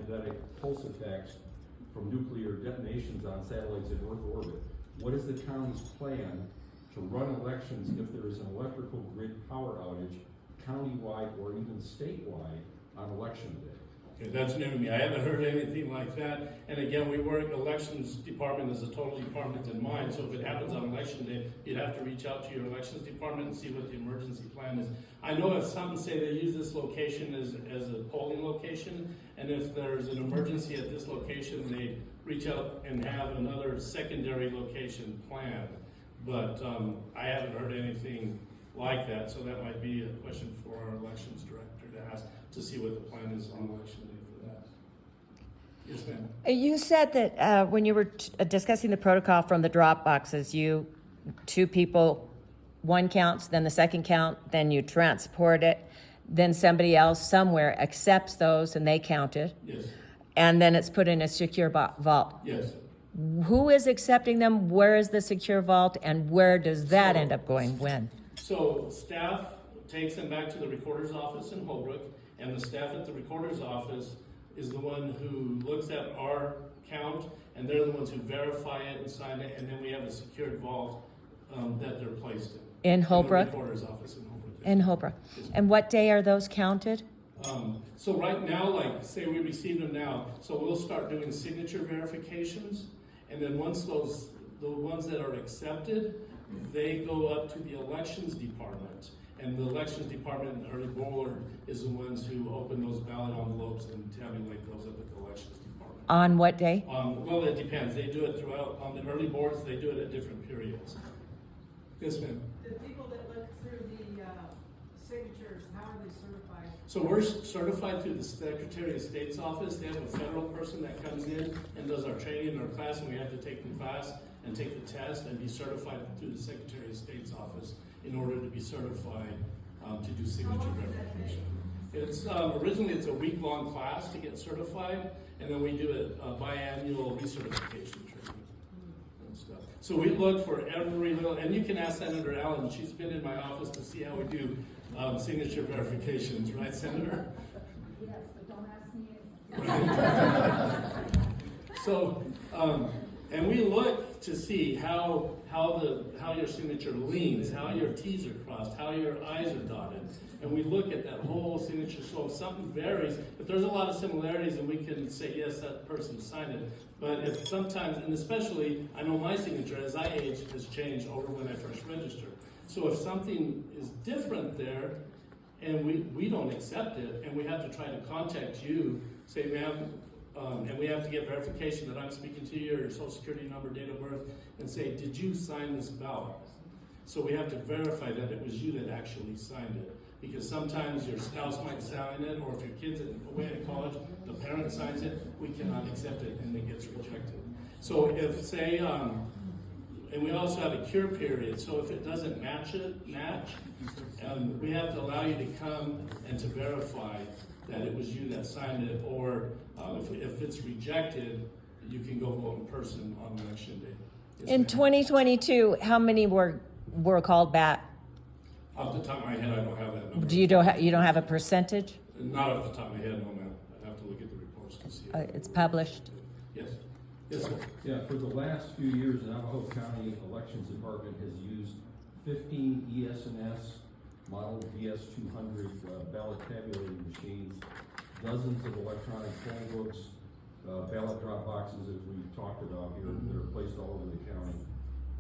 magnetic pulse effects from nuclear detonations on satellites in Earth orbit. What is the county's plan to run elections if there is an electrical grid power outage countywide or even statewide on election day? Okay, that's new to me. I haven't heard anything like that. And again, we work, elections department is a total department in mind. So if it happens on election day, you'd have to reach out to your elections department and see what the emergency plan is. I know if some say they use this location as a polling location, and if there's an emergency at this location, they reach out and have another secondary location planned. But I haven't heard anything like that, so that might be a question for our elections director to ask to see what the plan is on election day for that. Yes, ma'am. You said that when you were discussing the protocol from the drop boxes, you, two people, one counts, then the second count, then you transport it, then somebody else somewhere accepts those and they count it. Yes. And then it's put in a secure vault. Yes. Who is accepting them? Where is the secure vault? And where does that end up going when? So staff takes them back to the recorder's office in Holbrook, and the staff at the recorder's office is the one who looks at our count, and they're the ones who verify it and sign it, and then we have a secured vault that they're placed in. In Holbrook? In the recorder's office in Holbrook. In Holbrook. And what day are those counted? So right now, like say we receive them now, so we'll start doing signature verifications, and then once the ones that are accepted, they go up to the elections department, and the elections department or the board is the ones who open those ballot envelopes and tabulate those up at the elections department. On what day? Well, it depends. They do it throughout, on the early boards, they do it at different periods. Yes, ma'am. The people that look through the signatures, how are they certified? So we're certified through the Secretary of State's office. They have a federal person that comes in and does our training in our class, and we have to take the class and take the test and be certified through the Secretary of State's office in order to be certified to do signature verification. It's originally it's a week-long class to get certified, and then we do a biannual recertification training and stuff. So we look for every little, and you can ask Senator Allen. She's been in my office to see how we do signature verifications, right, Senator? Yes, but don't ask me anything. So, and we look to see how your signature leans, how your T's are crossed, how your I's are dotted, and we look at that whole signature. So if something varies, if there's a lot of similarities, then we can say yes, that person signed it. But if sometimes, and especially, I know my signature as I age has changed over when I first registered. So if something is different there, and we don't accept it, and we have to try to contact you, say, ma'am. And we have to get verification that I'm speaking to you, your social security number, date of birth, and say, did you sign this ballot? So we have to verify that it was you that actually signed it. Because sometimes your spouse might sign it, or if your kid's away at college, the parent signs it, we cannot accept it, and it gets rejected. So if, say, and we also have a cure period, so if it doesn't match, we have to allow you to come and to verify that it was you that signed it, or if it's rejected, you can go vote in person on election day. Yes, In ma'am. 2022, how many were called back? Off the top of my head, I don't have that number. Do you don't have a percentage? Not off the top of my head, no, ma'am. I'd have to look at the reports to see. It's published. Yes. Yes, sir. Yeah, for the last few years, the Navajo County Elections Department has used 15 ES&S model DS200 ballot tabulating machines, dozens of electronic poll books, ballot drop boxes, as we've talked about here, that are placed all over the county,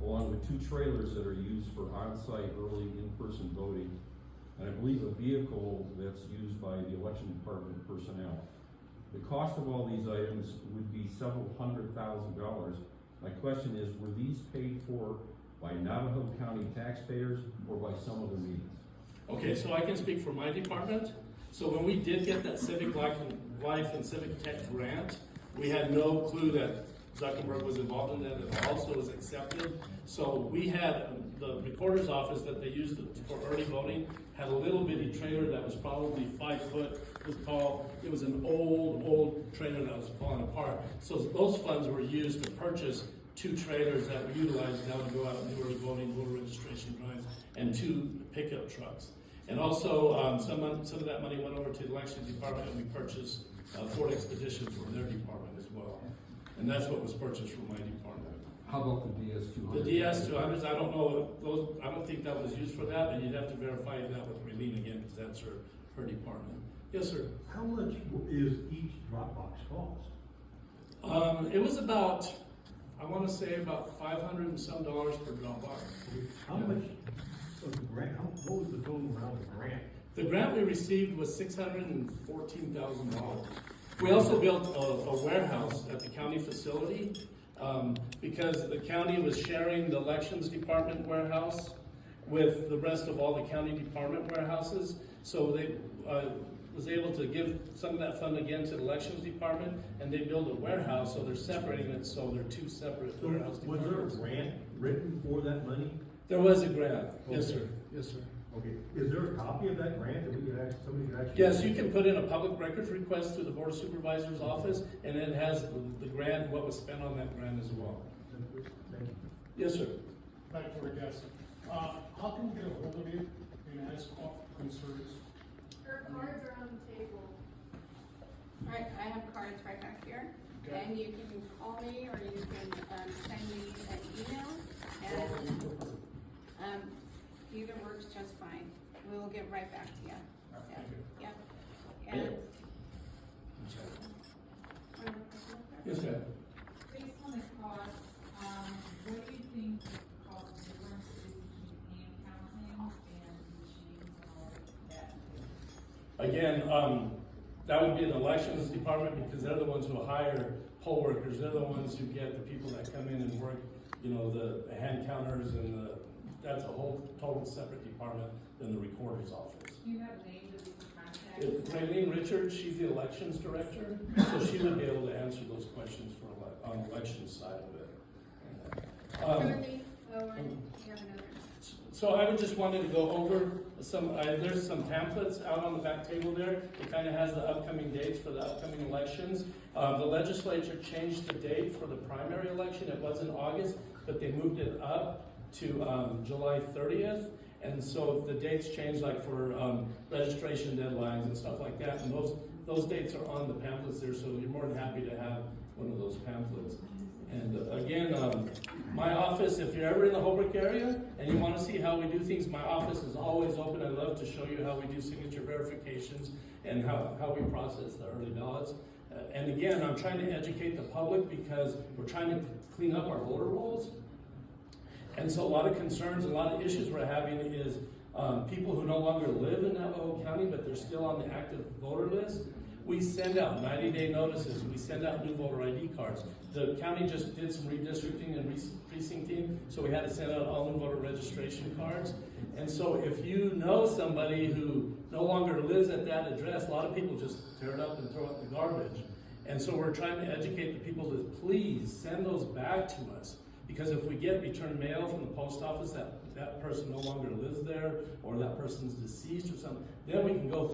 along with 2 trailers that are used for on-site early in-person voting, and I believe a vehicle that's used by the election department personnel. The cost of all these items would be several $100,000. My question is, were these paid for by Navajo County taxpayers or by some other means? Okay, so I can speak for my department. So when we did get that Civic Life and Civic Tech grant, we had no clue that Zuckerberg was involved in that at all, so it was accepted. So we had the recorder's office that they used for early voting had a little bitty trailer that was probably 5 foot tall. It was an old trailer that was falling apart. So those funds were used to purchase 2 trailers that were utilized now to go out and do early voting, voter registration drives, and 2 pickup trucks. And also some of that money went over to the election department, and we purchased Ford Expedition for their department as well. And that's what was purchased from my department. How about the DS200? The DS200s, I don't know, those, I don't think that was used for that, but you'd have to verify that with Raylene again, because that's her department. Yes, sir. How much is each Dropbox cost? It was about, I want to say about $500 and some per Dropbox. How much of the grant, what was the total amount of the grant? The grant we received was $614,000. We also built a warehouse at the county facility, because the county was sharing the elections department warehouse with the rest of all the county department warehouses. So they was able to give some of that fund again to the elections department, and they built a warehouse, so they're separating it, so they're two separate So warehouse was there a departments. grant written for that money? There was a grant, yes, sir, yes, sir. Okay, is there a copy of that grant that we could actually, somebody could actually? Yes, you can put in a public records request through the Board of Supervisors office, and it has the grant, what was spent on that grant as well. Thank you. Yes, sir. Back to our guest. How can we get a hold of you and ask concerns? Her cards are on the table. Right, I have cards right back here. Okay. And you can call me or you can send me an email. And either works just fine. We'll get right back to you. Thank you. Yep. And. Yes, ma'am. Based on the cost, what do you think the cost difference is between hand counting and machines and all that? Again, that would be the elections department, because they're the ones who hire poll workers. They're the ones who get the people that come in and work, you know, the hand counters and that's a whole total separate department than the recorder's office. Do you have names of these contacts? Raylene Richards, she's the elections director, so she would be able to answer those questions for on the elections side of it. Currently, oh, and you have another. So I would just wanted to go over some, there's some pamphlets out on the back table there. It kind of has the upcoming dates for the upcoming elections. The legislature changed the date for the primary election. It was in August, but they moved it up to July 30th. And so the dates changed, like for registration deadlines and stuff like that. And those dates are on the pamphlets there, so you're more than happy to have one of those pamphlets. And again, my office, if you're ever in the Holbrook area and you want to see how we do things, my office is always open. I'd love to show you how we do signature verifications and how we process the early ballots. And again, I'm trying to educate the public because we're trying to clean up our voter rolls. And so a lot of concerns, a lot of issues we're having is people who no longer live in Navajo County, but they're still on the active voter list. We send out 90-day notices. We send out new voter ID cards. The county just did some redistricting and precincting, so we had to send out all new voter registration cards. And so if you know somebody who no longer lives at that address, a lot of people just tear it up and throw it in the garbage. And so we're trying to educate the people to please send those back to us. Because if we get return mail from the post office that person no longer lives there, or that person's deceased or something, then we can go